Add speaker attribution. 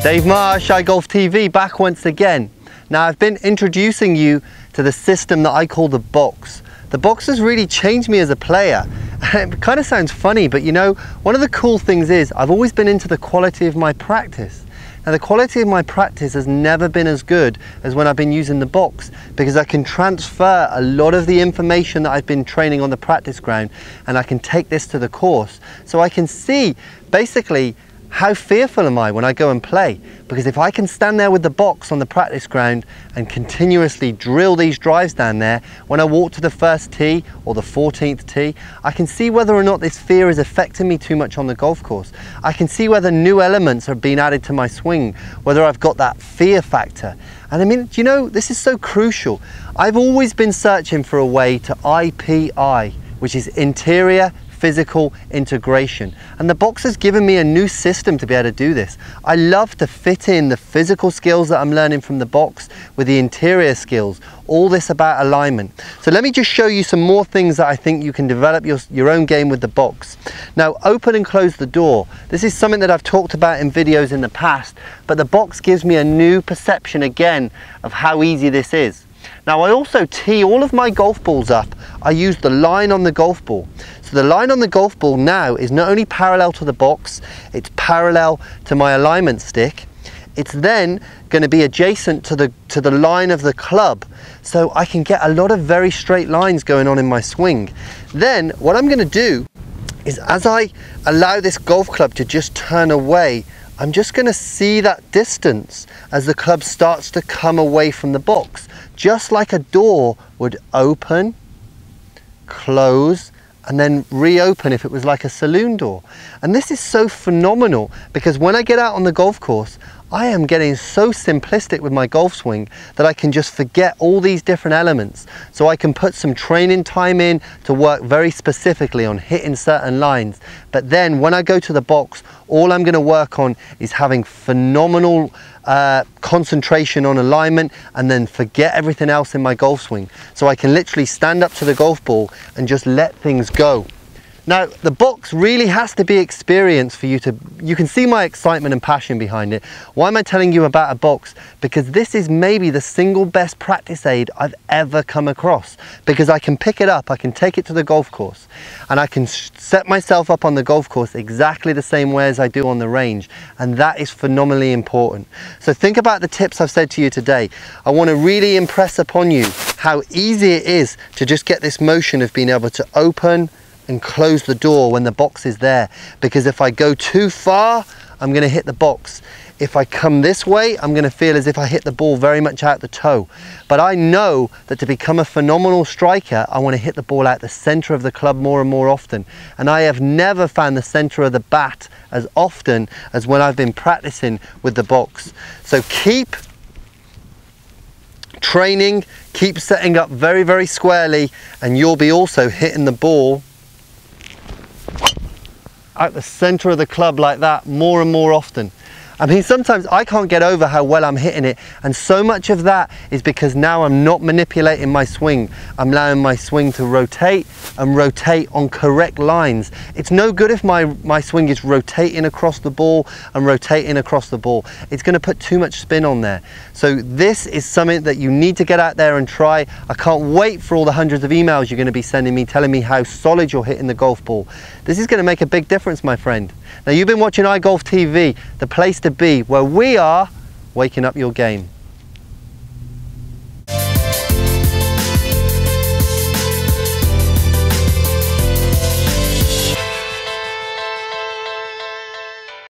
Speaker 1: Dave Marsh, iGolf TV, back once again. Now I've been introducing you to the system that I call the box. The box has really changed me as a player. It kind of sounds funny, but you know, one of the cool things is I've always been into the quality of my practice. Now the quality of my practice has never been as good as when I've been using the box, because I can transfer a lot of the information that I've been training on the practice ground and I can take this to the course. So I can see basically how fearful am I when I go and play, because if I can stand there with the box on the practice ground and continuously drill these drives down there, when I walk to the first tee or the 14th tee, I can see whether or not this fear is affecting me too much on the golf course. I can see whether new elements are being added to my swing, whether I've got that fear factor. And I mean, you know, this is so crucial. I've always been searching for a way to IPI, which is interior physical integration, and the box has given me a new system to be able to do this. I love to fit in the physical skills that I'm learning from the box with the interior skills, all this about alignment. So let me just show you some more things that I think you can develop your own game with the box. Now, open and close the door. This is something that I've talked about in videos in the past, but the box gives me a new perception again of how easy this is. Now I also tee all of my golf balls up. I use the line on the golf ball. So the line on the golf ball now is not only parallel to the box, it's parallel to my alignment stick. It's then going to be adjacent to the line of the club. So I can get a lot of very straight lines going on in my swing. Then what I'm going to do is, as I allow this golf club to just turn away, I'm just going to see that distance as the club starts to come away from the box, just like a door would open, close, and then reopen if it was like a saloon door. And this is so phenomenal, because when I get out on the golf course, I am getting so simplistic with my golf swing that I can just forget all these different elements. So I can put some training time in to work very specifically on hitting certain lines. But then when I go to the box, all I'm going to work on is having phenomenal concentration on alignment, and then forget everything else in my golf swing. So I can literally stand up to the golf ball and just let things go. Now, the box really has to be experienced for you can see my excitement and passion behind it. Why am I telling you about a box? Because this is maybe the single best practice aid I've ever come across, because I can pick it up, I can take it to the golf course, and I can set myself up on the golf course exactly the same way as I do on the range, and that is phenomenally important. So think about the tips I've said to you today. I want to really impress upon you how easy it is to just get this motion of being able to open and close the door when the box is there, because if I go too far, I'm going to hit the box. If I come this way, I'm going to feel as if I hit the ball very much out the toe. But I know that to become a phenomenal striker, I want to hit the ball out the center of the club more and more often. And I have never found the center of the bat as often as when I've been practicing with the box. So keep training, keep setting up very, very squarely, and you'll be also hitting the ball out the center of the club like that more and more often. I mean, sometimes I can't get over how well I'm hitting it, and so much of that is because now I'm not manipulating my swing. I'm allowing my swing to rotate and rotate on correct lines. It's no good if my swing is rotating across the ball and rotating across the ball. It's going to put too much spin on there. So this is something that you need to get out there and try. I can't wait for all the hundreds of emails you're going to be sending me telling me how solid you're hitting the golf ball. This is going to make a big difference, my friend. Now, you've been watching iGolf TV, the place to be, where we are waking up your game.